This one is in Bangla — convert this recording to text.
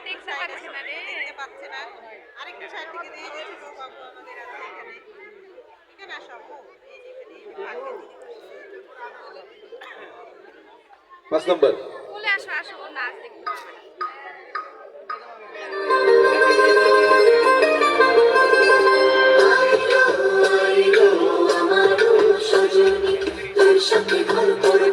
দেখতে সাইড পাচ্ছি আছে, না রে। দেখতে পাচ্ছে না। আরেকটু সাইড থেকে দিয়ে দিচ্ছি তো বাবু আমাদের আছে এখানে। এখানে আসো আপু। এই যে এখানে, এই যে পার্কে দিদি বসেছে। 5 নাম্বার। বলে আসো আসো, ওর নাচ দেখতে পারবে না। আইলো আমারও সজনী, তোর সাথে ঘর করো